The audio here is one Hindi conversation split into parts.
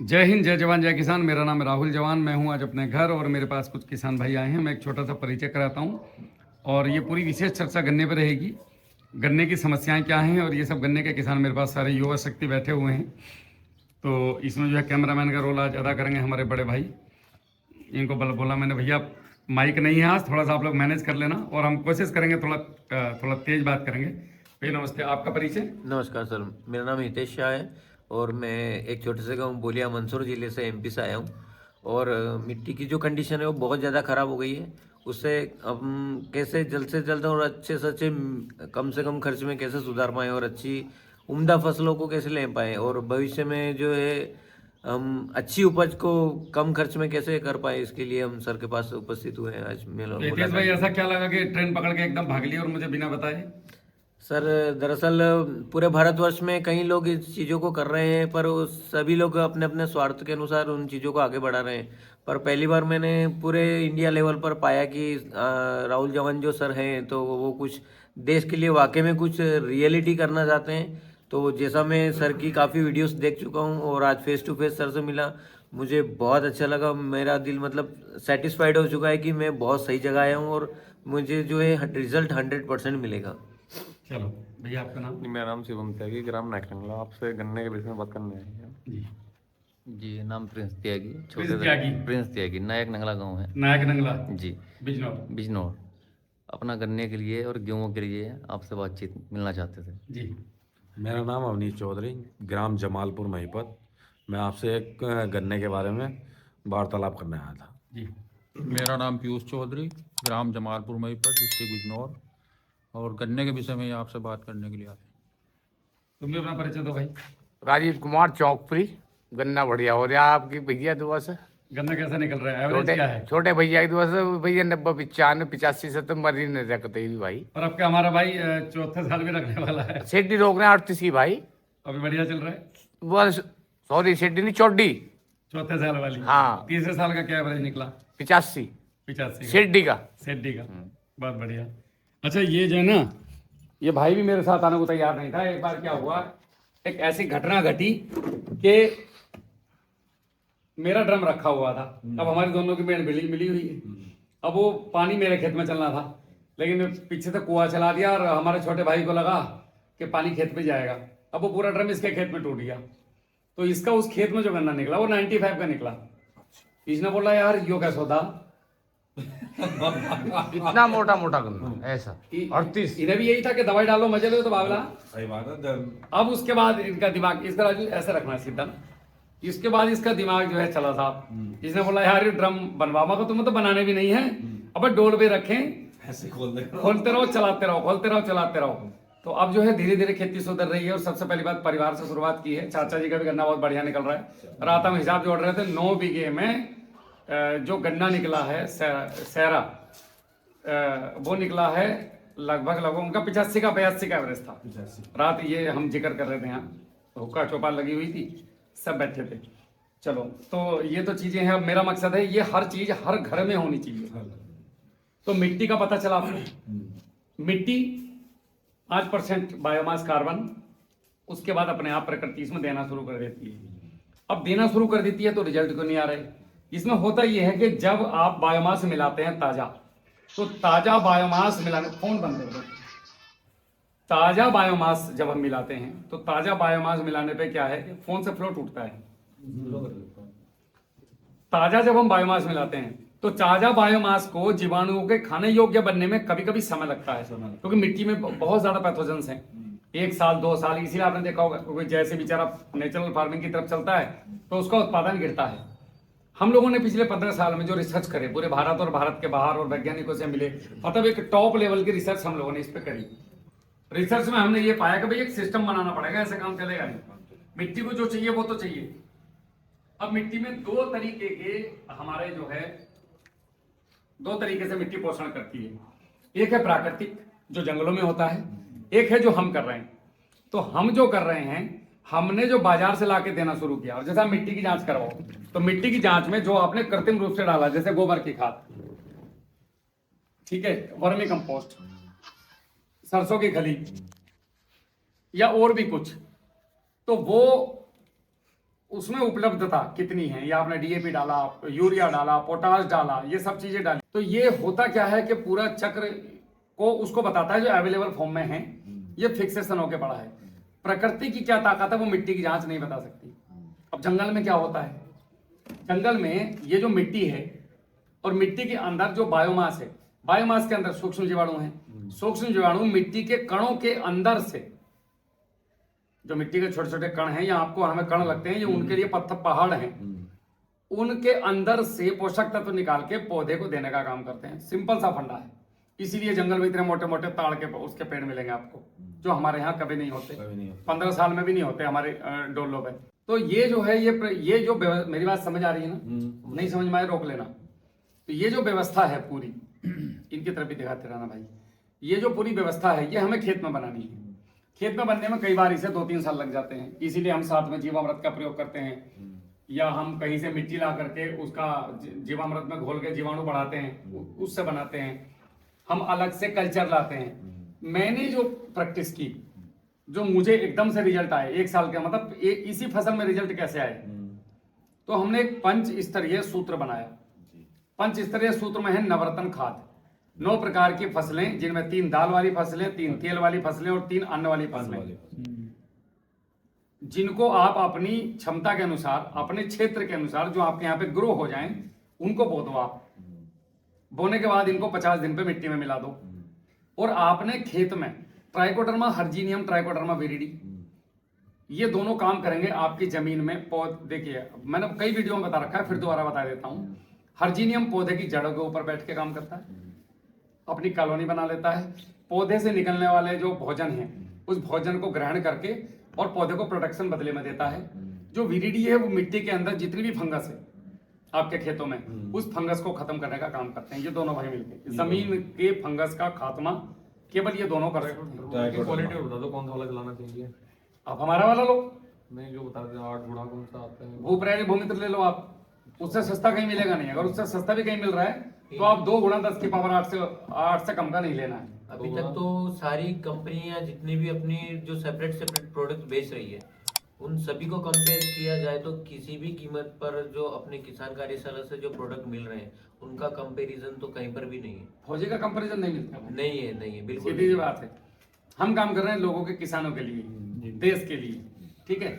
जय हिंद, जय जवान, जय किसान। मेरा नाम है राहुल जवान। मैं हूं आज अपने घर और मेरे पास कुछ किसान भाई आए हैं। मैं एक छोटा सा परिचय कराता हूं और ये पूरी विशेष चर्चा गन्ने पर रहेगी। गन्ने की समस्याएं क्या हैं और ये सब गन्ने के किसान मेरे पास सारे युवा शक्ति बैठे हुए हैं। तो इसमें जो है कैमरामैन का रोल आज अदा करेंगे हमारे बड़े भाई। इनको बोला मैंने, भैया माइक नहीं है आज, थोड़ा सा आप लोग मैनेज कर लेना और हम कोशिश करेंगे थोड़ा तेज बात करेंगे। भैया नमस्ते, आपका परिचय? नमस्कार सर, मेरा नाम हितेश शाह है और मैं एक छोटे से गांव बोलिया मंदसौर जिले से एमपी से आया हूं। और मिट्टी की जो कंडीशन है वो बहुत ज़्यादा ख़राब हो गई है। उससे हम कैसे जल्द से जल्द और अच्छे से अच्छे कम से कम खर्च में कैसे सुधार पाएँ और अच्छी उम्दा फसलों को कैसे ले पाएँ और भविष्य में जो है हम अच्छी उपज को कम खर्च में कैसे कर पाए, इसके लिए हम सर के पास उपस्थित हुए हैं आज मेला। हितेश भाई, ऐसा क्या लगा कि ट्रेन पकड़ के एकदम भाग लिया और मुझे बिना बताए? सर दरअसल पूरे भारतवर्ष में कई लोग इस चीज़ों को कर रहे हैं, पर सभी लोग अपने अपने स्वार्थ के अनुसार उन चीज़ों को आगे बढ़ा रहे हैं। पर पहली बार मैंने पूरे इंडिया लेवल पर पाया कि राहुल जवान जो सर हैं तो वो कुछ देश के लिए वाकई में कुछ रियलिटी करना चाहते हैं। तो जैसा मैं सर की काफ़ी वीडियोस देख चुका हूँ और आज फेस टू फेस सर से मिला, मुझे बहुत अच्छा लगा। मेरा दिल मतलब सेटिस्फाइड हो चुका है कि मैं बहुत सही जगह आया हूँ और मुझे जो है रिजल्ट 100% मिलेगा। चलो भैया, आपका नाम? मेरा नाम शिवम त्यागी, ग्राम नायकनंगला। आपसे गन्ने के विषय में बात करने आए हैं। जी, जी, नाम प्रिंस त्यागी, प्रिंस त्यागी। प्रिंस त्यागी, नायक नंगला गांव है। नायक नंगला, जी, बिजनौर। बिजनौर। अपना गन्ने के लिए और गेहूं के लिए आपसे बातचीत मिलना चाहते थे। जी, मेरा नाम अवनीश चौधरी, ग्राम जमालपुर महिपत। मैं आपसे एक गन्ने के बारे में वार्तालाप करने आया था। जी। मेरा नाम पीयूष चौधरी, ग्राम जमालपुर महिपत, डिस्ट्रिक्ट बिजनौर, और गन्ने के विषय में आपसे बात करने के लिए आए। तुम भी अपना परिचय दो भाई। राजीव कुमार चौकपुरी। गन्ना बढ़िया हो रहा आपकी भैया दुआ से। गन्ना कैसा निकल रहा है? एवरेज क्या है? छोटे भैया की दुआ से भैया 90 95 85 से तो मरी नहीं रखते ही भाई। और अब क्या हमारा भाई चौथे साल भी रखने वाला है? सेड्डी रोक रहे हैं 38 की भाई। अभी बढ़िया चल रहा है? वो सॉरी सेड्डी नहीं चौडी। चौथे साल वाली? हाँ। तीसरे साल का क्या एवरेज निकला? 85 85? सेड्डी का। सेड्डी का। बहुत बढ़िया। अच्छा, ये जो है ना, ये भाई भी मेरे साथ आने को तैयार नहीं था। एक बार क्या हुआ, एक ऐसी घटना घटी कि मेरा ड्रम रखा हुआ था। अब हमारी दोनों की मेन बिल्डिंग मिली हुई है। अब वो पानी मेरे खेत में चलना था, लेकिन पीछे से कुआं चला दिया और हमारे छोटे भाई को लगा कि पानी खेत पे जाएगा। अब वो पूरा ड्रम इसके खेत में टूट गया। तो इसका उस खेत में जो गन्ना निकला वो 95 का निकला। इसने बोला, यार यो कैसा था? इतना मोटा मोटा गन्ना ऐसा 38। इन्हें भी यही था कि दवाई डालो मजे लो तो बाबला। सही बात है। अब उसके बाद इनका दिमाग इस तरह ऐसे रखना सीधा। इसके बाद इसका दिमाग जो है चला साहब। इसने बोला, यार ये ड्रम बनवावा को तुम्हें तो बनाने भी नहीं है, अब डोर पे रखें, ऐसे खोलते रहो चलाते रहो, खोलते रहो चलाते रहो। तो अब जो है धीरे धीरे खेती सुधर रही है। और सबसे पहली बात, परिवार से शुरुआत की है। चाचा जी का भी गन्ना बहुत बढ़िया निकल रहा है। रात हम हिसाब जोड़ रहे थे, 9 बीघे में जो गन्ना निकला है सैरा, वो निकला है लगभग उनका 85 का 82 का एवरेज था। रात ये हम जिक्र कर रहे थे, यहाँ हुक्का चौपाल लगी हुई थी, सब बैठे थे। चलो, तो ये तो चीजें हैं। अब मेरा मकसद है ये हर चीज हर घर में होनी चाहिए। तो मिट्टी का पता चला आपको। मिट्टी 5% बायोमास कार्बन, उसके बाद अपने आप प्रकृति इसमें देना शुरू कर देती है। अब देना शुरू कर देती है तो रिजल्ट क्यों नहीं आ रहे? इसमें होता यह है कि जब आप बायोमास मिलाते हैं ताजा, तो ताजा बायोमास मिलाने, फोन बंद कर दो। ताजा बायोमास जब हम मिलाते हैं तो ताजा बायोमास मिलाने पे क्या है कि फोन से फ्लो टूटता है। ताजा जब हम बायोमास मिलाते हैं तो ताजा बायोमास को जीवाणुओं के खाने योग्य बनने में कभी कभी समय लगता है, क्योंकि मिट्टी में बहुत ज्यादा पैथोजेंस हैं। 1 साल 2 साल, इसीलिए आपने देखा होगा कोई जैसे बेचारा नेचुरल फार्मिंग की तरफ चलता है तो उसका उत्पादन गिरता है। हम लोगों ने पिछले 15 साल में जो रिसर्च करे पूरे भारत और भारत के बाहर और वैज्ञानिकों से मिले, मतलब एक टॉप लेवल की रिसर्च हम लोगों ने इस पे करी। रिसर्च में हमने ये पाया कि भाई एक सिस्टम बनाना पड़ेगा, ऐसे काम चलेगा नहीं। मिट्टी को जो चाहिए वो तो चाहिए। अब मिट्टी में 2 तरीके के हमारे जो है 2 तरीके से मिट्टी पोषण करती है। एक है प्राकृतिक जो जंगलों में होता है, एक है जो हम कर रहे हैं। तो हम जो कर रहे हैं, हमने जो बाजार से लाके देना शुरू किया। और जैसे आप मिट्टी की जांच करवाओ तो मिट्टी की जांच में जो आपने कृत्रिम रूप से डाला, जैसे गोबर की खाद, ठीक है, वर्मी कंपोस्ट, सरसों की खली या और भी कुछ, तो वो उसमें उपलब्धता कितनी है, या आपने डीएपी डाला, यूरिया डाला, पोटाश डाला, ये सब चीजें डाली, तो ये होता क्या है कि पूरा चक्र को उसको बताता है जो अवेलेबल फॉर्म में है, ये फिक्सेशन होके पड़ा है। प्रकृति की क्या ताकत है वो मिट्टी की जांच नहीं बता सकती। अब जंगल में क्या होता है, जंगल में ये जो मिट्टी है और मिट्टी के अंदर जो बायोमास है, बायोमास के अंदर सूक्ष्म जीवाणु हैं। सूक्ष्म जीवाणु मिट्टी के कणों के अंदर से, जो मिट्टी के छोटे छोटे कण हैं या आपको हमें कण लगते हैं, ये उनके लिए पत्थर पहाड़ हैं, उनके अंदर से पोषक तत्व निकाल के पौधे को देने का काम करते हैं। सिंपल सा फंडा है। इसीलिए जंगल में इतने मोटे मोटे ताड़ के उसके पेड़ मिलेंगे आपको, जो हमारे यहाँ कभी नहीं होते, 15 साल में भी नहीं होते हमारे डोलों पे। तो ये जो है ये जो मेरी बात समझ आ रही है ना, नहीं समझ में आए रोक लेना। तो ये जो व्यवस्था है पूरी, इनकी तरफ भी दिखाते रहना भाई, ये जो पूरी व्यवस्था है ये हमें खेत में बनानी है। खेत में बनने में कई बार इसे 2-3 साल लग जाते हैं, इसीलिए हम साथ में जीवामृत का प्रयोग करते हैं, या हम कहीं से मिट्टी ला करके उसका जीवामृत में घोल के जीवाणु बढ़ाते हैं, उससे बनाते हैं। हम अलग से कल्चर लाते हैं। मैंने जो प्रैक्टिस की, जो मुझे एकदम से रिजल्ट आए 1 साल के, मतलब इसी फसल में रिजल्ट कैसे आए, तो हमने एक 5 स्तरीय सूत्र बनाया। 5 स्तरीय सूत्र में है नवरत्न खाद, 9 प्रकार की फसलें, जिनमें 3 दाल वाली फसलें, 3 तेल वाली फसलें और 3 अन्न वाली फसलें, जिनको आप अपनी क्षमता के अनुसार, अपने क्षेत्र के अनुसार जो आपके यहाँ पे ग्रो हो जाएं, उनको बो दो आप। बोने के बाद इनको 50 दिन पे मिट्टी में मिला दो, और आपने खेत में ट्राइकोडर्मा हर्जिनियम, ट्राइकोडर्मा विरिडी, ये दोनों काम करेंगे आपकी जमीन में। देखिए मैंने कई वीडियो में बता रखा है, फिर दोबारा बता देता हूँ। हर्जिनियम पौधे की जड़ों के ऊपर बैठ के काम करता है, अपनी कॉलोनी बना लेता है। पौधे से निकलने वाले जो भोजन है, उस भोजन को ग्रहण करके और पौधे को प्रोटेक्शन बदले में देता है। जो विरिडी है वो मिट्टी के अंदर जितनी भी फंगस है आपके खेतों में, उस फंगस को खत्म करने का काम करते हैं ये दोनों भाई मिलकर। जमीन के फंगस का खात्मा केवल ये दोनों कर रहे हैं। क्वालिटी बता दो कौन सा वाला चलाना चाहिए। आप हमारा वाला लो, नहीं जो बता रहे 8 गुणा कौन सा आता है। भूप्रयाग भूमित्र ले लो आप, उससे सस्ता कहीं मिलेगा नहीं। अगर उससे सस्ता भी कहीं मिल रहा है तो आप 2 गुणा 10 की पावर 8 से कम का नहीं लेना है। अभी तक तो सारी कंपनियां जितनी भी अपनी जो सेपरेट प्रोडक्ट बेच रही है, उन सभी को कंपेयर किया जाए तो किसी भी कीमत पर जो अपने किसान कार्यशाला से जो प्रोडक्ट मिल रहे हैं, उनका कंपैरिजन तो कहीं पर भी नहीं है। फौजी का कंपैरिजन नहीं मिलता, नहीं है बिल्कुल सीधी सी बात है। हम काम कर रहे हैं लोगों के, किसानों के लिए, देश के लिए, ठीक है।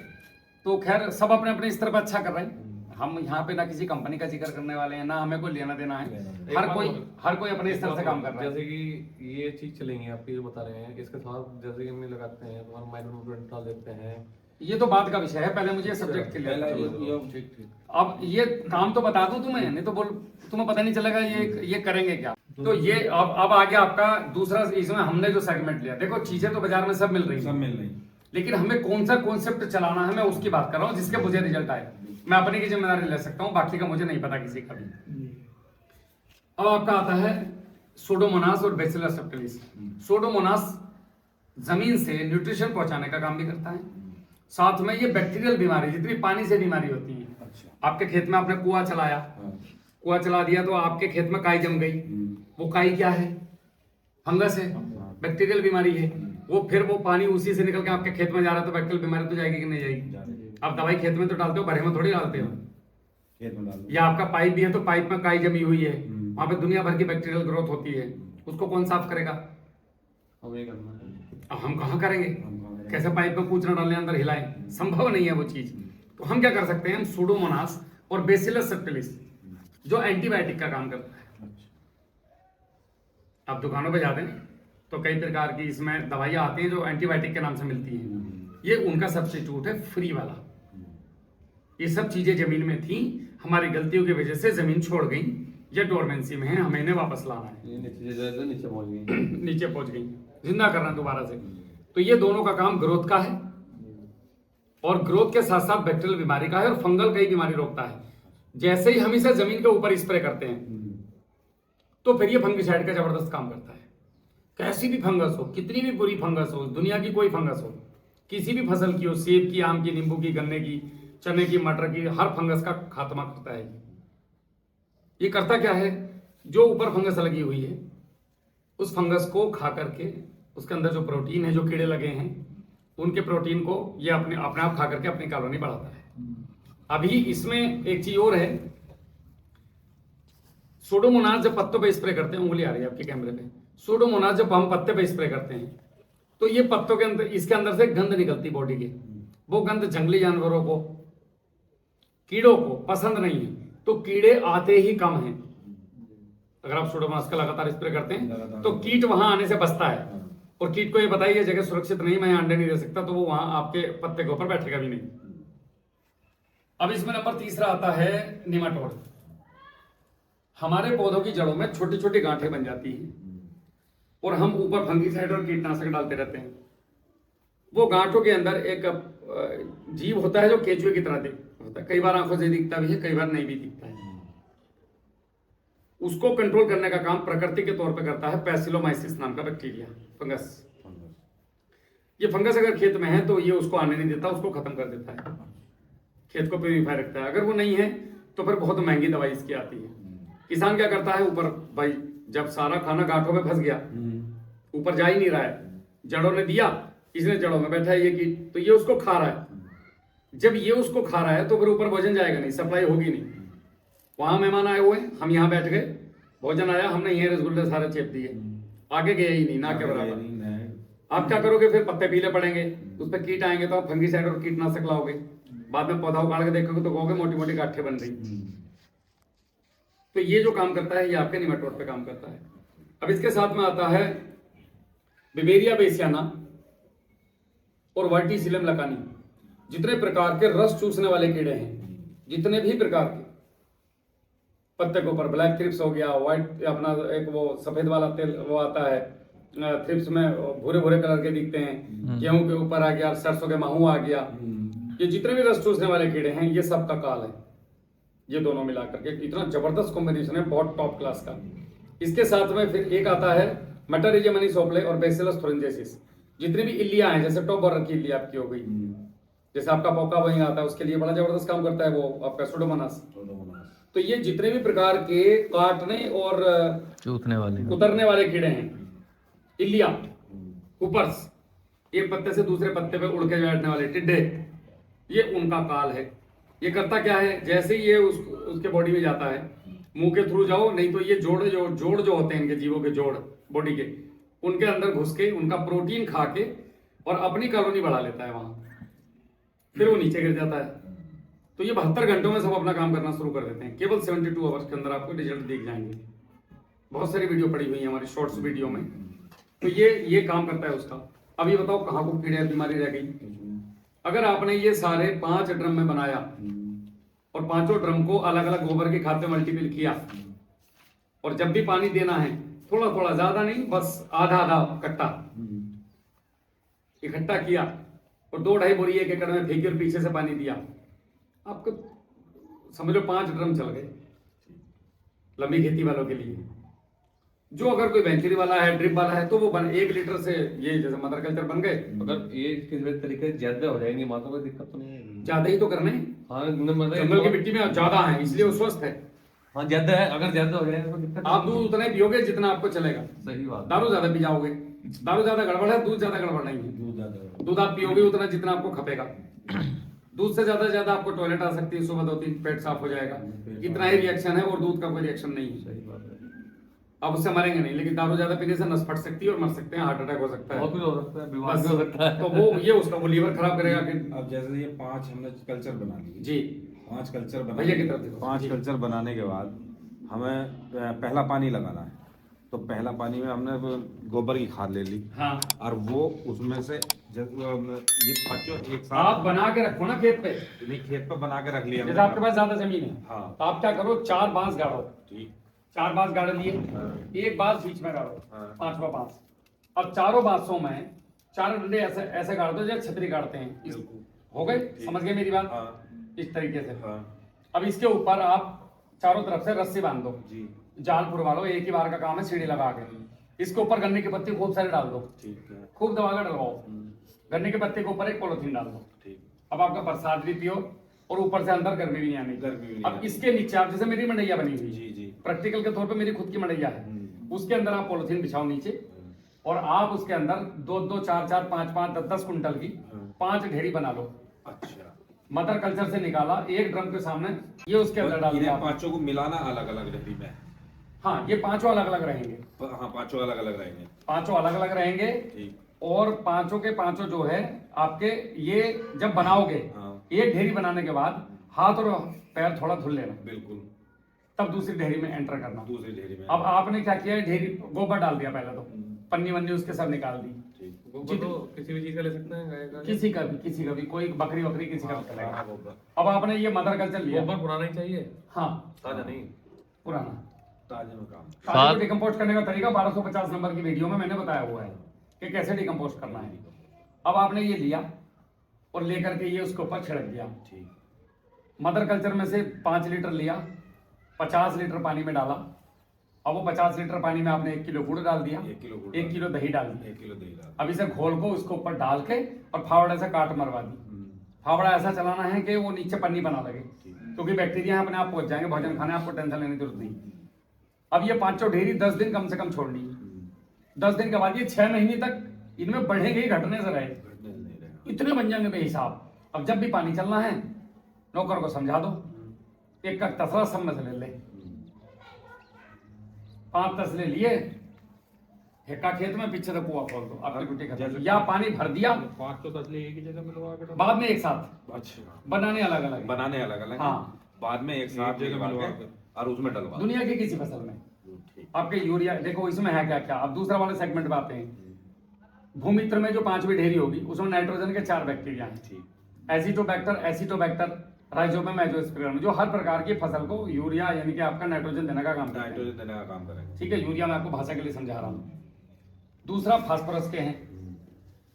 तो खैर सब अपने अपने स्तर पर अच्छा कर रहे हैं। हम यहाँ पे ना किसी कंपनी का जिक्र करने वाले हैं, ना हमें कोई लेना देना है। हर कोई अपने स्तर से काम कर रहा है। जैसे कि ये चीज चलेंगी आप ये बता रहे हैं, इसके साथ जैसे कि हम लगाते हैं तो हम माइक्रो न्यूट्रिएंट डाल देते हैं, ये तो बात का विषय है, पहले मुझे सब्जेक्ट क्लियर करो। अब ये काम तो बता दूं तुम्हें, नहीं तो बोल तुम्हें पता नहीं चलेगा ये करेंगे क्या। तो ये अब आगे आपका दूसरा, इसमें हमने जो सेगमेंट लिया, देखो चीजें तो बाजार में सब मिल रही, लेकिन हमें कौन सा कॉन्सेप्ट चलाना है, मैं उसकी बात कर रहा हूँ जिसके मुझे रिजल्ट आए। मैं अपनी की जिम्मेदारी ले सकता हूँ, बाकी का मुझे नहीं पता किसी का भी। अब आपका आता है सूडोमोनास और बैसिलस सबटिलिस। सूडोमोनास जमीन से न्यूट्रिशन पहुंचाने का काम भी करता है, साथ में ये बैक्टीरियल बीमारी, जितनी पानी से बीमारी होती है। आपके खेत में आपने कुआं चलाया, कुआं चला दिया तो आपके खेत में काई जम गई, वो काई क्या है, फंगस है, बैक्टीरियल बीमारी है। वो फिर वो पानी उसी से निकल के आपके खेत में जा रहा है, तो बैक्टीरियल बीमारी तो जाएगी कि नहीं जाएगी। आप दवाई खेत में तो डालते हो, भरे में थोड़ी डालते हो। या आपका पाइप भी है तो पाइप में काई जमी हुई है, वहां पे दुनिया भर की बैक्टीरियल ग्रोथ होती है, उसको कौन साफ करेगा? अब हम कहाँ करेंगे? कैसे पाइप में पूछना डालने अंदर हिलाएं, संभव नहीं है वो चीज। तो हम क्या कर सकते हैं, हम सूडोमोनास और बैसिलस सबटिलिस जो एंटीबायोटिक का काम करता है। आप दुकानों पे जाते हैं तो कई प्रकार की इसमें दवाइयां आती हैं जो एंटीबायोटिक के नाम से मिलती हैं, ये उनका सब्स्टिट्यूट है फ्री वाला। ये सब चीजें जमीन में थी, हमारी गलतियों की वजह से जमीन छोड़ गई, ये डोरमेंसी में है, हमें इन्हें वापस लाना है। नीचे पहुंच गई, जिंदा करना दोबारा से। तो ये दोनों का काम ग्रोथ का है, और ग्रोथ के साथ साथ बैक्टीरियल बीमारी का है, और फंगल कई बीमारी रोकता है। जैसे ही हम इसे जमीन के ऊपर स्प्रे करते हैं तो फिर ये फंगिसाइड का जबरदस्त काम करता है। कैसी भी फंगस हो, कितनी भी बुरी फंगस हो, दुनिया की कोई फंगस हो, किसी भी फसल की हो, सेब की, आम की, नींबू की, गन्ने की, चने की, मटर की, हर फंगस का खात्मा करता है। ये करता क्या है, जो ऊपर फंगस लगी हुई है उस फंगस को खा करके उसके अंदर जो प्रोटीन है, जो कीड़े लगे हैं, उनके प्रोटीन को ये अपने आप खा करके अपनी कॉलोनी बढ़ाता है। अभी इसमें एक चीज और है, सूडोमोनास जब पत्तों पे स्प्रे करते हैं, उंगली आ रही है आपके कैमरे पे, सूडोमोनास जब हम पत्ते पे स्प्रे करते हैं तो ये पत्तों के अंदर, इसके अंदर से गंध निकलती बॉडी की, वो गंध जंगली जानवरों को, कीड़ों को पसंद नहीं है, तो कीड़े आते ही कम हैं। अगर आप सूडोमोनास का लगातार स्प्रे करते हैं तो कीट वहां आने से बचता है, और कीट को ये बताइए ये जगह सुरक्षित नहीं, मैं अंडे नहीं दे सकता, तो वो वहां आपके पत्ते के ऊपर बैठेगा भी नहीं। अब इसमें नंबर तीसरा आता है निमाटोड। हमारे पौधों की जड़ों में छोटी छोटी गांठें बन जाती हैं और हम ऊपर फंगीसाइड और कीटनाशक डालते रहते हैं। वो गांठों के अंदर एक जीव होता है जो केंचुए की तरह होता है, कई बार आंखों से दिखता भी है, कई बार नहीं भी दिखता है। उसको कंट्रोल करने का काम प्रकृति के तौर पर करता है पैसिलोमाइसिस नाम का बैक्टीरिया, फंगस। ये फंगस अगर खेत में है तो ये उसको आने नहीं देता, उसको खत्म कर देता है, खेत को प्यूरिफाई रखता है। अगर वो नहीं है तो फिर बहुत महंगी दवाई इसकी आती है। किसान क्या करता है, ऊपर भाई जब सारा खाना गांठों में फंस गया, ऊपर जा ही नहीं रहा है, जड़ों ने दिया, इसने जड़ों में बैठा है ये कीट, तो ये उसको खा रहा है। जब ये उसको खा रहा है तो फिर ऊपर भोजन जाएगा नहीं, सप्लाई होगी नहीं। वहां मेहमान आए हुए, हम यहाँ बैठ गए, भोजन आया, हमने ये रसगुल्ले सारे चेप दिए, आगे गए ही नहीं, ना के बराबर। आप क्या करोगे फिर, पत्ते पीले पड़ेंगे, उस पर कीट आएंगे तो आप फंगीसाइड और कीटनाशक लाओगे, बाद में पौधा उगाड़ के देखोगे तो कहोगे मोटी मोटी गांठें बन रही। तो ये जो काम करता है ये आपके निमेटोड पे काम करता है। अब इसके साथ में आता है बिवेरिया बेसियाना और वर्टिसिलम लकानी। जितने प्रकार के रस चूसने वाले कीड़े हैं, जितने भी प्रकार के, पत्ते के ऊपर ब्लैक थ्रिप्स हो गया, व्हाइट अपना एक वो सफेद वाला तेल वो आता है, थ्रिप्स में भूरे भूरे कलर के दिखते हैं, गेहूं के ऊपर आ गया, सरसों के माहू आ गया, ये जितने भी रस चूसने वाले कीड़े हैं ये सब का काल है। ये दोनों मिलाकर के इतना जबरदस्त कॉम्बिनेशन है, बहुत टॉप क्लास का। इसके साथ में फिर एक आता है मेटारिजियम एनिसोप्ले और बेसिलस थोरेंजेसिस। जितनी भी इल्लियां हैं, जैसे टॉप बर्नर की इल्ली आपकी हो गई, जैसे आपका पोका वही आता है, उसके लिए बड़ा जबरदस्त काम करता है वो आपका सूडोमोनास। तो ये जितने भी प्रकार के काटने और चूसने वाले उतरने वाले कीड़े हैं, इल्लिया, हुपर्स, एक पत्ते से दूसरे पत्ते पे उड़ के बैठने वाले टिड्डे, ये उनका काल है। ये करता क्या है, जैसे ही ये उसके बॉडी में जाता है, मुंह के थ्रू जाओ, नहीं तो ये जोड़ जो होते हैं इनके जीवों के जोड़ बॉडी के, उनके अंदर घुस के उनका प्रोटीन खा के और अपनी कॉलोनी बढ़ा लेता है वहां, फिर वो नीचे गिर जाता है। तो ये 72 घंटों में सब अपना काम करना शुरू कर देते हैं। केवल 72 आवर्स के अंदर आपको रिजल्ट दिख जाएंगे। बहुत सारी वीडियो पड़ी हुई है हमारी शॉर्ट्स वीडियो में, तो ये काम करता है उसका। अब ये बताओ कहाँ को कीड़े बीमारी रह गई। अगर आपने ये सारे 5 ड्रम में बनाया और 5 ड्रम को अलग अलग गोबर की खाद में मल्टीपल किया, और जब भी पानी देना है थोड़ा थोड़ा, ज्यादा नहीं, बस आधा आधा कट्टा इकट्ठा किया और 2-2.5 बोरी 1 एकड़ में फेंकी और पीछे से पानी दिया, आपको समझ लो 5 ड्रम चल गए लंबी खेती वालों के लिए। जो अगर कोई वेंचुरी वाला है, ड्रिप वाला है, तो वो 1 लीटर से ये जैसे मदर कल्चर बन गए। अगर ये किसी तरीके से ज्यादा हो जाएंगे माता कोई दिक्कत तो नहीं है। ज्यादा ही तो करने, हाँ जंगल की मिट्टी में ज्यादा है इसलिए वो स्वस्थ है। हाँ ज्यादा है, अगर ज्यादा हो जाएगा तो दिक्कत। आप दूध उतना ही पियोगे जितना आपको चलेगा। सही बात। दारू ज्यादा पी जाओगे, दारू ज्यादा गड़बड़ है, दूध ज्यादा गड़बड़ नहीं है। दूध आप पियोगे उतना जितना आपको खपेगा। दूध से ज्यादा आपको टॉयलेट आ सकती है, सुबह 2-3 पेट साफ हो जाएगा, इतना ही रिएक्शन है, और दूध का कोई रिएक्शन नहीं है। सही बात है। आप उससे मरेंगे नहीं, लेकिन दारू ज्यादा पीने से नस फट सकती है और मर सकते हैं, हार्ट अटैक हो सकता है, बहुत कुछ हो सकता है, बीमार बस। भी हो सकता है। तो वो ये उसका वो लीवर खराब करेगा कि अब जैसे ये 5 हमने कल्चर बना लिए जी 5 कल्चर बना भैया की तरफ देखो। 5 कल्चर बनाने के बाद हमें पहला पानी लगाना है। तो पहला पानी में हमने वो गोबर की खाद ले ली, हाँ, और वो उसमें से ये 5 एक साथ आप बना के रखो ना खेत पे, नहीं खेत पे बना के रख लिया जैसे आपके पास ज्यादा जमीन है, हाँ। तो आप क्या करो, 4 बांस गाड़ो, ठीक 4 बांस गाड़ लिए, एक बांस बीच में गाड़ो, 5वां बांस। अब चारों बांसों में 4 डंडे ऐसे ऐसे गाड़ दो जैसे छतरी गाड़ते हैं। हो गए, समझ गए मेरी बात? हाँ। इस तरीके से। हाँ। अब इसके ऊपर आप चारों तरफ से रस्सी बांध दो, जी जाल पुरवा लो, एक ही बार का काम है, सीढ़ी लगा के। इसके ऊपर गन्ने के पत्ते खूब सारे डाल दो, ठीक है खूब दबा कर डलवाओ। गन्ने के पत्ते के ऊपर एक पॉलिथीन डाल दो। ठीक। अब आपका प्रसाद भी पियो और ऊपर से अंदर गर्मी भी नहीं आनी। गर्मी भी नहीं अब इसके नीचे आप, जैसे मेरी मंडैया बनी हुई, जी जी प्रैक्टिकल के तौर पे मेरी खुद की मंडैया है, उसके अंदर आप पॉलिथीन बिछाओ नीचे, और आप उसके अंदर 2-2, 4-4, 5-5, 10-10 कुंटल की 5 ढेरी बना लो। अच्छा मदर कल्चर से निकाला, एक ड्रम के सामने ये उसके अंदर डाल दिया। इन्हें पांचों को मिलाना अलग अलग ढेरी में। हाँ, ये पांचों अलग अलग रहेंगे। हाँ, पांचों अलग अलग रहेंगे। पांचों अलग अलग रहेंगे। ठीक। और पांचों के पांचों जो है आपके, ये जब बनाओगे, हाँ। एक ढेरी बनाने के बाद हाथ और पैर थोड़ा धुल लेना, बिल्कुल। तब दूसरी ढेरी में एंटर करना। दूसरी ढेरी में। अब आपने क्या किया है, ढेरी गोबर डाल दिया पहले तो, पन्नी वन्नी उसके सब निकाल दी। ठीक। गोबर तो किसी भी चीज का ले सकते हैं, गाय का? किसी का भी, कोई बकरी वकरी किसी का भी चलेगा। हाँ, गोबर। अब आपने ये मदर कल्चर लिया, गोबर पुराना ही चाहिए, हाँ ताजा नहीं। पुराना। ताजे में काम। ताजे को डिकम्पोस्ट करने का तरीका 1250 नंबर की वीडियो में मैंने बताया हुआ है कि कैसे डिकम्पोस्ट करना है। अब आपने ये लिया और लेकर के ये उसके ऊपर छिड़क दिया। ठीक। मदर कल्चर में से 5 लीटर लिया, 50 लीटर पानी में डाला। अब वो 50 लीटर पानी में आपने 1 किलो गुड़ डाल दिया, 1 किलो गुड़ 1 किलो दही डाल दी। 1 किलो दही डाल। अब इसे घोल को उसके ऊपर डाल के और फावड़े से काट मरवा दी। फावड़ा ऐसा चलाना है कि वो नीचे पन्नी बना लगे, क्योंकि बैक्टीरिया अपने आप पहुंच जाएंगे भोजन खाने, आपको टेंशन लेने की जरूरत नहीं। अब ये पांचों ढेरी 10 दिन कम से कम छोड़नी है। 10 दिन के बाद ये 6 महीने तक इनमें बढ़ेंगे ही, घटने से रहे, इतने बन जाएंगे बेहिसाब। अब जब भी पानी चलना है, नौकर को समझा दो, एक का तसला सब में से ले ले, 5 तसले लिए, हेक्का खेत में पीछे से कुआं खोल दो, आपकी ड्यूटी खत्म। या पानी भर दिया, 5 तो तसले एक ही जगह में लगा के बाद में एक साथ, अच्छा। बनाने अलग अलग, बनाने अलग अलग। हाँ। बाद में एक साथ जगह मिलवा मिलवा के के। और उसमें डलवा। दुनिया की किसी फसल में ठीक। आपके यूरिया देखो इसमें है क्या क्या। अब दूसरा वाले सेगमेंट में आते हैं। भूमित्र में जो 5वीं ढेरी होगी उसमें नाइट्रोजन के 4 बैक्टीरिया हैं, ठीक। एसिटोबैक्टर, राइजोबियम, एजोस्पिरिलम, जो हर प्रकार की फसल को यूरिया यानी कि आपका नाइट्रोजन देने का काम करते हैं। नाइट्रोजन देने का काम करेंगे। ठीक है, यूरिया मैं आपको भाषा के लिए समझा रहा हूँ। दूसरा फास्फोरस के हैं,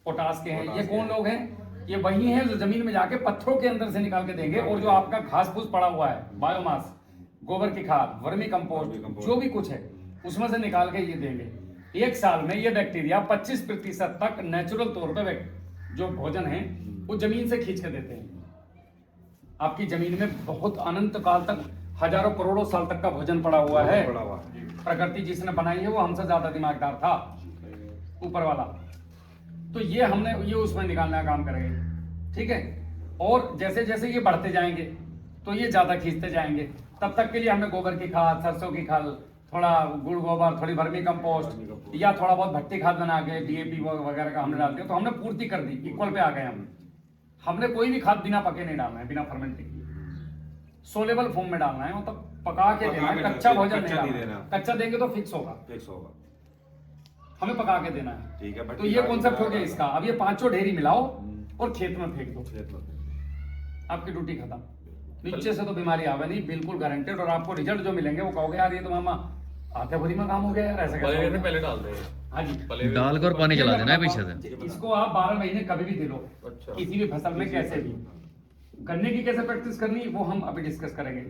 पोटास के हैं। ये कौन लोग हैं? ये वही हैं जो जमीन में जाके पत्थरों के अंदर से निकाल के देंगे। और जो आपका घास फूस पड़ा हुआ है, बायोमास, गोबर की खाद, वर्मी कंपोस्ट, जो भी कुछ है उसमें से निकाल के ये देंगे। 1 साल में ये बैक्टीरिया 25% तक नेचुरल तौर पे जो भोजन है वो जमीन से खींच के देते हैं। आपकी जमीन में बहुत अनंत काल तक, हजारों करोड़ों साल तक का भोजन पड़ा हुआ है। पड़ा हुआ। प्रकृति जिसने बनाई है वो हमसे ज्यादा दिमागदार था, ऊपर वाला। तो ये हमने ये उसमें निकालने का काम करेंगे। ठीक है, और जैसे जैसे ये बढ़ते जाएंगे तो ये ज्यादा खींचते जाएंगे। तब तक के लिए हमने गोबर की खाद, सरसों की खाद, थोड़ा गुड़ गोबर, थोड़ी वर्मी कंपोस्ट या थोड़ा बहुत भट्टी खाद बना के डीएपी वगैरह का हमने डाल दिया। तो हमने पूर्ति कर दी, इक्वल पे आ गए हम। हमने कोई भी खाद बिना पके नहीं डालना है, बिना फर्मेंटिंग किए। सोलेबल फॉर्म में डालना है, मतलब पका के देना है, कच्चा भोजन नहीं देना। कच्चा देंगे तो फिक्स होगा, हमें पका के देना है। ठीक है। तो ये कॉन्सेप्ट हो गया इसका। अब ये 5 ढेरी मिलाओ और खेत में फेंक दो, आपकी ड्यूटी खत्म। नीचे से तो बीमारी आवे नहीं, बिल्कुल गारंटेड। और आपको रिजल्ट जो मिलेंगे वो कहोगे यार ये तो मामा आधे भरी में काम हो गया यार, ऐसा कैसे हो पहले गया? पहले डाल दें। हाँ जी, डाल कर पानी चला देना है पीछे से। इसको आप 12 महीने कभी भी दे लो, अच्छा। किसी भी फसल में कैसे भी। गन्ने की कैसे प्रैक्टिस करनी वो हम अभी डिस्कस करेंगे।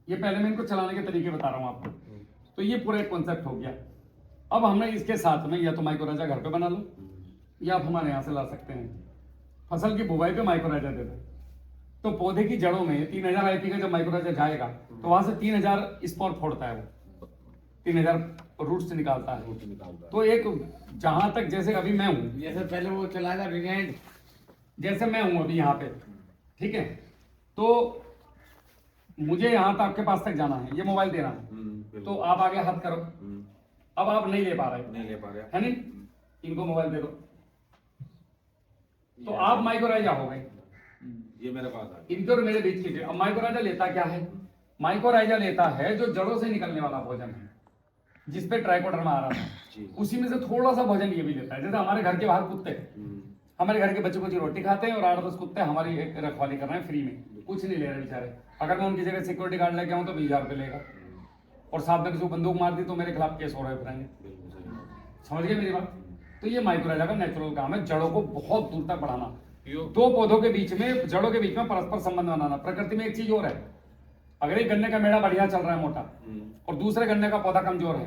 ये पहले मैं इनको चलाने के तरीके बता रहा हूँ आपको। तो ये पूरा एक कॉन्सेप्ट हो गया। अब हमने इसके साथ में या तो माइक्रोराजा घर पे बना लो या आप हमारे यहाँ से ला सकते हैं। फसल की बुवाई पे माइक्रोराजा दे दो तो पौधे की जड़ों में 3000 आईपी का जब माइक्रोराजा जाएगा तो वहां से 3000 स्पोर फोड़ता है, वो 3000 रूट्स निकालता है। तो एक जहां तक जैसे अभी मैं हूँ, जैसे पहले वो चला था रिगेंड, जैसे मैं हूँ अभी यहाँ पे, ठीक है, तो मुझे यहाँ तक आपके पास तक जाना है, ये मोबाइल देना है, तो आप आगे हाथ करो। अब आप नहीं ले पा रहे है नहीं, इनको मोबाइल दे दो तो आप माइक्रोराजा हो गए। ये मेरे पास आ इनके और मेरे बीच की। अब माइक्रोराजा लेता क्या है? माइक्रोराजा लेता है जो जड़ों से निकलने वाला भोजन है, जिसपे ट्राइकोडर्मा आ रहा था, उसी में से थोड़ा सा भोजन ये भी लेता है। जैसे हमारे घर के बाहर कुत्ते, हमारे घर के बच्चे कुछ रोटी खाते हैं और 8-10 कुत्ते हमारी रखवाली कर रहे हैं फ्री में, कुछ नहीं ले रहे बेचारे। अगर मैं उनकी जगह सिक्योरिटी गार्ड लेके आऊँ तो 20,000 रुपये लेगा, और साथ में किसी को बंदूक मार दी तो मेरे खिलाफ केस हो रहे फिरेंगे। समझ गए मेरी बात? तो ये माइक्रोराजा का नेचुरल काम है, जड़ों को बहुत दूर तक बढ़ाना। 2 पौधों के बीच में, जड़ों के बीच में परस्पर संबंध बनाना। प्रकृति में एक चीज और है, अगर एक गन्ने का मेड़ा बढ़िया चल रहा है मोटा और दूसरे गन्ने का पौधा कमजोर है,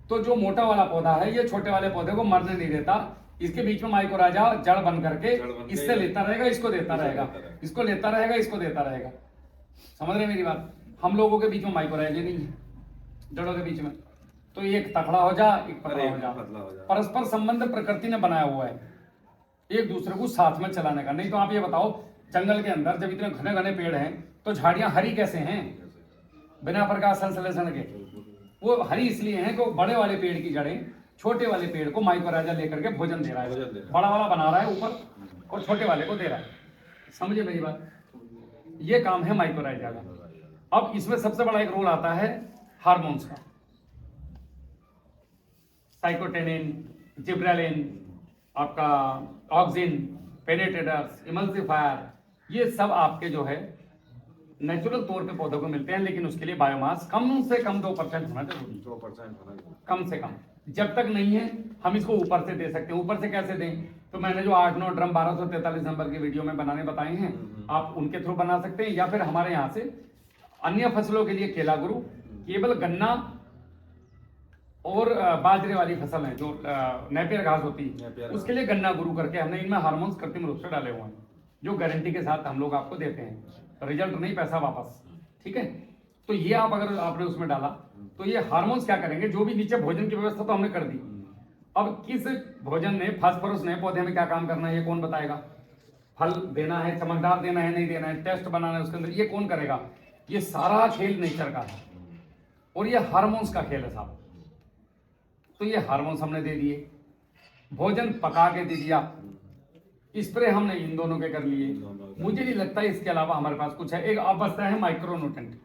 तो जो मोटा वाला पौधा है ये छोटे वाले पौधे को मरने नहीं देता। इसके बीच में माइक्रोराजा जड़ बन करके इससे लेता रहेगा, इसको देता रहेगा, इसको लेता रहेगा, इसको देता रहेगा। समझ रहे मेरी बात? हम लोगों के बीच में माइक्रोराजा नहीं है, जड़ों के बीच में। तो एक तकड़ा हो जा, एक पतला हो जा। परस्पर संबंध प्रकृति ने बनाया हुआ है, एक दूसरे को साथ में चलाने का। नहीं तो आप ये बताओ, जंगल के अंदर जब इतने घने घने पेड़ हैं तो झाड़ियां हरी कैसे हैं? बिना प्रकाश संश्लेषण के। वो हरी इसलिए हैं कि वो बड़े वाले पेड़ की जड़ें छोटे वाले पेड़ को माइकोराइजा लेकर के भोजन दे रहा है, बड़ा वाला बना रहा है ऊपर और छोटे वाले को दे रहा है। समझे मेरी बात? ये काम है माइकोराइजा का। अब इसमें सबसे बड़ा एक रोल आता है हार्मोन्स का, साइकोटेनिन, जिब्रेलिन, आपका ऑक्सिन, पेनिट्रेटर्स, इमल्सिफायर, ये सब आपके जो है नेचुरल तौर पे पौधों को मिलते हैं, लेकिन उसके लिए बायोमास कम से कम 2% होना चाहिए। 2% कम से कम। जब तक नहीं है हम इसको ऊपर से दे सकते हैं। ऊपर से कैसे दें? तो मैंने जो 8-9 ड्रम 1243 नंबर की वीडियो में बनाने बताए हैं, आप उनके थ्रू बना सकते हैं, या फिर हमारे यहाँ से अन्य फसलों के लिए केला गुरु, केवल गन्ना और बाजरे वाली फसल है जो नेपियर घास होती है, उसके लिए गन्ना गुरु करके हमने इनमें हार्मोन्स कृत्रिम रूप से डाले हुए हैं, जो गारंटी के साथ हम लोग आपको देते हैं। रिजल्ट नहीं, पैसा वापस। ठीक है? तो ये आप अगर आपने उसमें डाला तो ये हार्मोन्स क्या करेंगे? जो भी नीचे भोजन की व्यवस्था तो हमने कर दी, अब किस भोजन ने, फास्फोरस ने पौधे में क्या काम करना है ये कौन बताएगा? फल देना है, चमकदार देना है, नहीं देना है, टेस्ट बनाना है उसके अंदर, ये कौन करेगा? ये सारा खेल नेचर का है और ये हार्मोन्स का खेल है साहब। तो ये हार्मोन्स हमने दे दिए, भोजन पका के दे दिया, स्प्रे हमने इन दोनों के कर लिए। मुझे नहीं लगता इसके अलावा हमारे पास कुछ है। एक अब बचता है माइक्रोन्यूट्रेंट।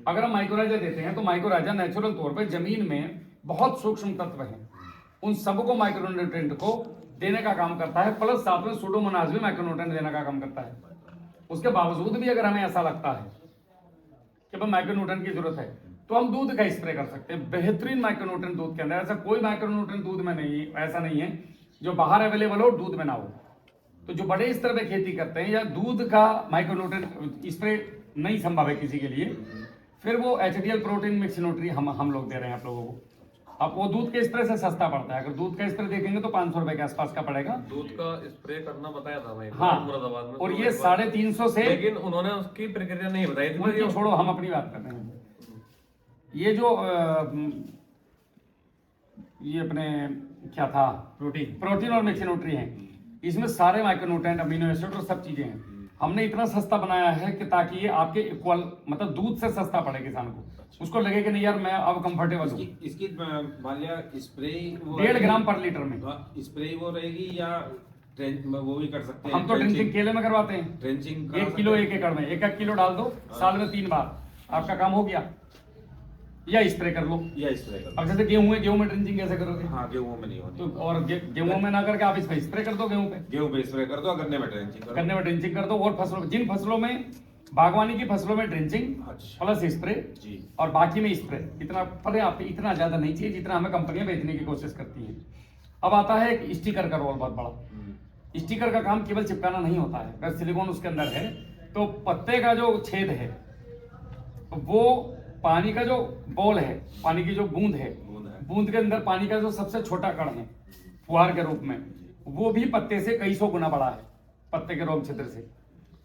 अगर हम माइक्रोराइजा देते हैं तो माइक्रोराइजा नेचुरल तौर पे जमीन में बहुत सूक्ष्म तत्व हैं, उन सबको माइक्रोन्यूट्रेंट को देने का काम करता है, प्लस साथ में सूडोमोनास भी माइक्रोन्यूट्रेंट देने का काम करता है। उसके बावजूद भी अगर हमें ऐसा लगता है कि भाई माइक्रोन्यूट्रेंट की जरूरत है तो हम दूध का स्प्रे कर सकते हैं। बेहतरीन माइक्रोन्यूट्रेंट दूध के अंदर, ऐसा कोई माइक्रोन्यूट्रेंट दूध में नहीं, ऐसा नहीं है जो बाहर अवेलेबल हो दूध में ना हो। तो जो बड़े स्तर पे खेती करते हैं या दूध का माइक्रोन्यूट्रेंट स्प्रे नहीं संभव है किसी के लिए, फिर वो HDL प्रोटीन मिक्स न्यूट्री हम लोग दे रहे हैं आप लोगों को। अब वो दूध के स्प्रे से सस्ता पड़ता है। अगर दूध का स्प्रे देखेंगे तो 500 रुपए के आसपास का पड़ेगा। दूध का स्प्रे करना बताया था मैं हाँ, मुरादाबाद में, और ये 350 से, लेकिन उन्होंने उसकी प्रक्रिया नहीं बताई थी। उनकी छोड़ो, हम अपनी बात कर रहे हैं। ये जो ये अपने क्या था, प्रोटीन और मिक्स न्यूट्री हैं, इसमें सारे माइक्रोन्यूट्रेंट, अमीनो एसिड और सब चीजें हैं। हमने इतना सस्ता बनाया है कि ताकि ये आपके इक्वल, मतलब दूध से सस्ता पड़े किसान को। उसको लगे कि नहीं यार मैं अब कंफर्टेबल हूँ। इसकी मान लिया स्प्रे 1.5 ग्राम पर लीटर में स्प्रे वो रहेगी या वो भी कर सकते हैं? हम तो ड्रिंचिंग केले में करवाते हैं। ड्रिंचिंग 1 किलो 1 एकड़ में 1 किलो डाल दो, साल में 3 बार, आपका काम हो गया। या स्प्रे कर लो, या स्प्रे कर लो। अब जैसे गेहूं है, गेहूं में ड्रिंचिंग कैसे करोगे? हाँ, गेहूं में नहीं होती। तो और गेहूं में ना करके आप इस पे स्प्रे कर दो, गेहूं पे स्प्रे कर दो, गन्ने में ड्रिंचिंग कर दो। गन्ने में ड्रिंचिंग कर दो। और फसलों, जिन फसलों में, बागवानी की फसलों में ड्रिंचिंग प्लस स्प्रे जी, और बाकी में स्प्रे, इतना पर्याप्त, इतना ज्यादा नहीं चाहिए जितना हमें कंपनियां बेचने की कोशिश करती हैं। अब आता है एक स्टिकर का रोल बहुत बड़ा। स्टिकर का काम केवल चिपकाना नहीं होता है। अगर सिलिकॉन उसके अंदर है तो पत्ते का जो छेद है, वो पानी का जो बॉल है, पानी की जो बूंद है, बूंद के अंदर पानी का जो सबसे छोटा कण है फुहार के रूप में, वो भी पत्ते से कई 100 गुना बड़ा है, पत्ते के रोम छिद्र से।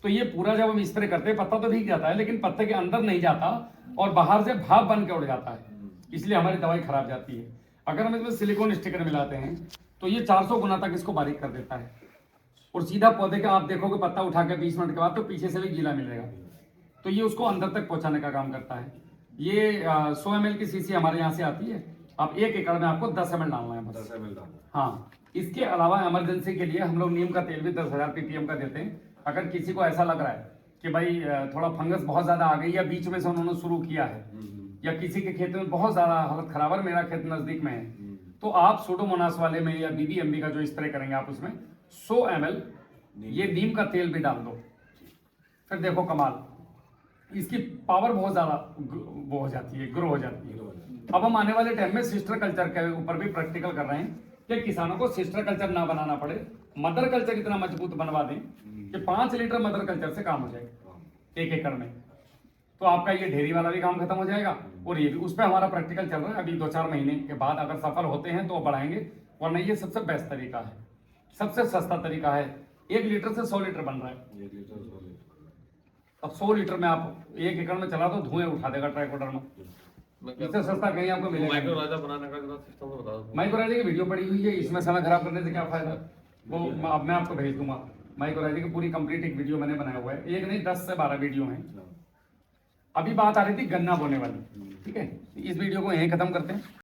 तो ये पूरा जब हम स्प्रे करते हैं, पत्ता तो भीग जाता है लेकिन पत्ते के अंदर नहीं जाता और बाहर से भाप बन के उड़ जाता है, इसलिए हमारी दवाई खराब जाती है। अगर हम इसमें सिलिकॉन स्टिकर मिलाते हैं तो ये 400 गुना तक इसको बारीक कर देता है और सीधा पौधे का आप देखोगे पत्ता उठा के 20 मिनट के बाद तो पीछे से भी गीला मिलेगा। तो ये उसको अंदर तक पहुंचाने का काम करता है। ये 100 ml की शीशी हमारे यहाँ से आती है। आप 1 एकड़ में आपको 10 ml डालना है बस। 10 ml डालना। हाँ, इसके अलावा इमरजेंसी के लिए हम लोग नीम का तेल भी 10,000 ppm का देते हैं। अगर किसी को ऐसा लग रहा है कि भाई थोड़ा फंगस बहुत ज्यादा आ गई या बीच में से उन्होंने शुरू किया है या किसी के खेत में बहुत ज्यादा हालत खराब है, मेरा खेत नजदीक में है, तो आप सूडोमोनास वाले में या BBMB का जो स्प्रे करेंगे आप उसमें 100 ml ये नीम का तेल भी डाल दो, फिर देखो कमाल, इसकी पावर बहुत ज्यादा वो हो जाती है, ग्रो हो जाती है। अब हम आने वाले टाइम में सिस्टर कल्चर के ऊपर भी प्रैक्टिकल कर रहे हैं कि किसानों को सिस्टर कल्चर ना बनाना पड़े, मदर कल्चर इतना मजबूत बनवा दें कि 5 लीटर मदर कल्चर से काम हो जाएगा 1 एकड़ में। तो आपका ये ढेरी वाला भी काम खत्म हो जाएगा और ये भी, उस पर हमारा प्रैक्टिकल चल रहा है। अभी 2-4 महीने के बाद अगर सफल होते हैं तो बढ़ाएंगे, वरना ये सबसे बेस्ट तरीका है, सबसे सस्ता तरीका है। 1 लीटर से 100 लीटर बन रहा है। 1 लीटर 100 लीटर। अब 100 लीटर में आप 1 एकड़ में चला दो, धुएं उठा देगा ट्राइकोडर्मा। इससे सस्ता कहीं आपको मिलेगा। माइक्रोराइजा बनाने का जरा सिस्टम बता दो। माइक्रोराइजा की वीडियो पड़ी हुई है, इसमें समय खराब करने से क्या फायदा, वो अब मैं आपको भेज दूंगा। माइक्रोराइजा की पूरी कंप्लीट एक वीडियो मैंने बनाया हुआ है, एक नहीं 10 से 12 वीडियो हैं। अभी बात आ रही थी गन्ना बोने वाली, ठीक है, इस वीडियो को यहीं खत्म करते हैं।